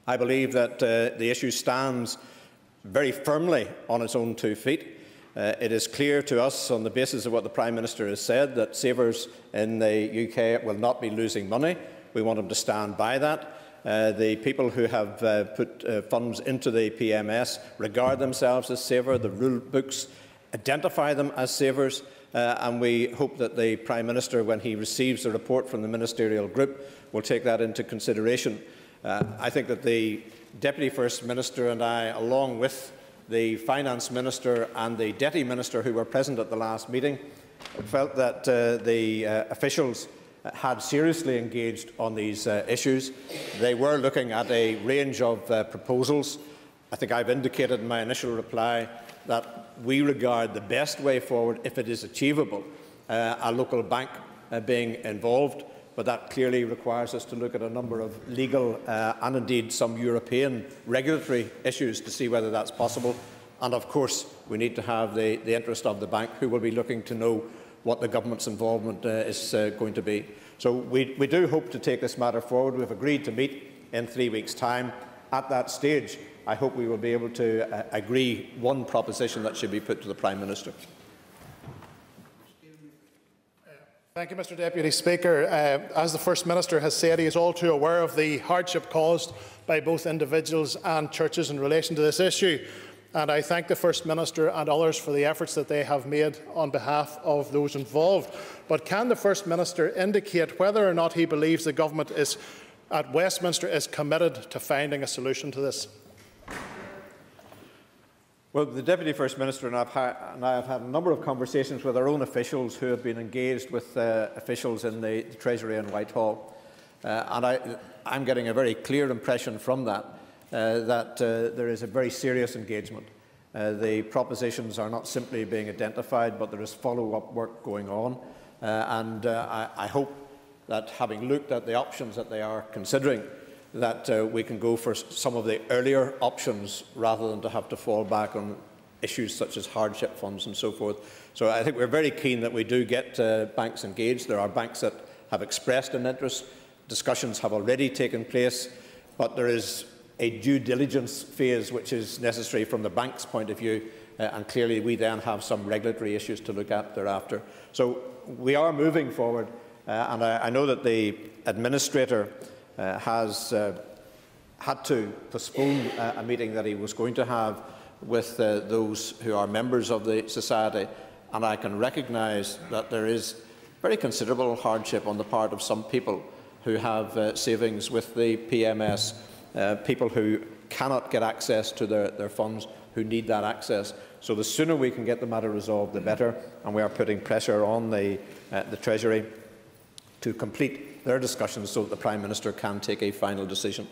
I believe that the issue stands very firmly on its own 2 feet. It is clear to us, on the basis of what the Prime Minister has said, that savers in the UK will not be losing money. We want him to stand by that. The people who have put funds into the PMS regard themselves as saver. The rule books identify them as savers, and we hope that the Prime Minister, when he receives the report from the ministerial group, will take that into consideration. I think that the Deputy First Minister and I, along with the Finance Minister and the Deputy Minister who were present at the last meeting, felt that the officials had seriously engaged on these issues. They were looking at a range of proposals. I think I've indicated in my initial reply that we regard the best way forward, if it is achievable, a local bank being involved, but that clearly requires us to look at a number of legal and indeed some European regulatory issues to see whether that's possible. And of course, we need to have the interest of the bank, who will be looking to know what the government's involvement is going to be. So we do hope to take this matter forward. We have agreed to meet in 3 weeks' time. At that stage, I hope we will be able to agree one proposition that should be put to the Prime Minister. Thank you, Mr Deputy Speaker. As the First Minister has said, he is all too aware of the hardship caused by both individuals and churches in relation to this issue. And I thank the First Minister and others for the efforts that they have made on behalf of those involved. But can the First Minister indicate whether or not he believes the Government at Westminster is committed to finding a solution to this? Well, the Deputy First Minister and I have had a number of conversations with our own officials who have been engaged with officials in the Treasury and Whitehall. And I'm getting a very clear impression from that that there is a very serious engagement. The propositions are not simply being identified, but there is follow-up work going on. I hope that, having looked at the options that they are considering, that we can go for some of the earlier options rather than to have to fall back on issues such as hardship funds and so forth. So I think we're very keen that we do get banks engaged. There are banks that have expressed an interest. Discussions have already taken place, but there is a due diligence phase which is necessary from the bank's point of view, and clearly we then have some regulatory issues to look at thereafter. So we are moving forward, and I know that the Administrator has had to postpone a meeting that he was going to have with those who are members of the Society, and I can recognise that there is very considerable hardship on the part of some people who have savings with the PMS, people who cannot get access to their funds, who need that access. So the sooner we can get the matter resolved, the better, and we are putting pressure on the Treasury to complete their discussions so that the Prime Minister can take a final decision.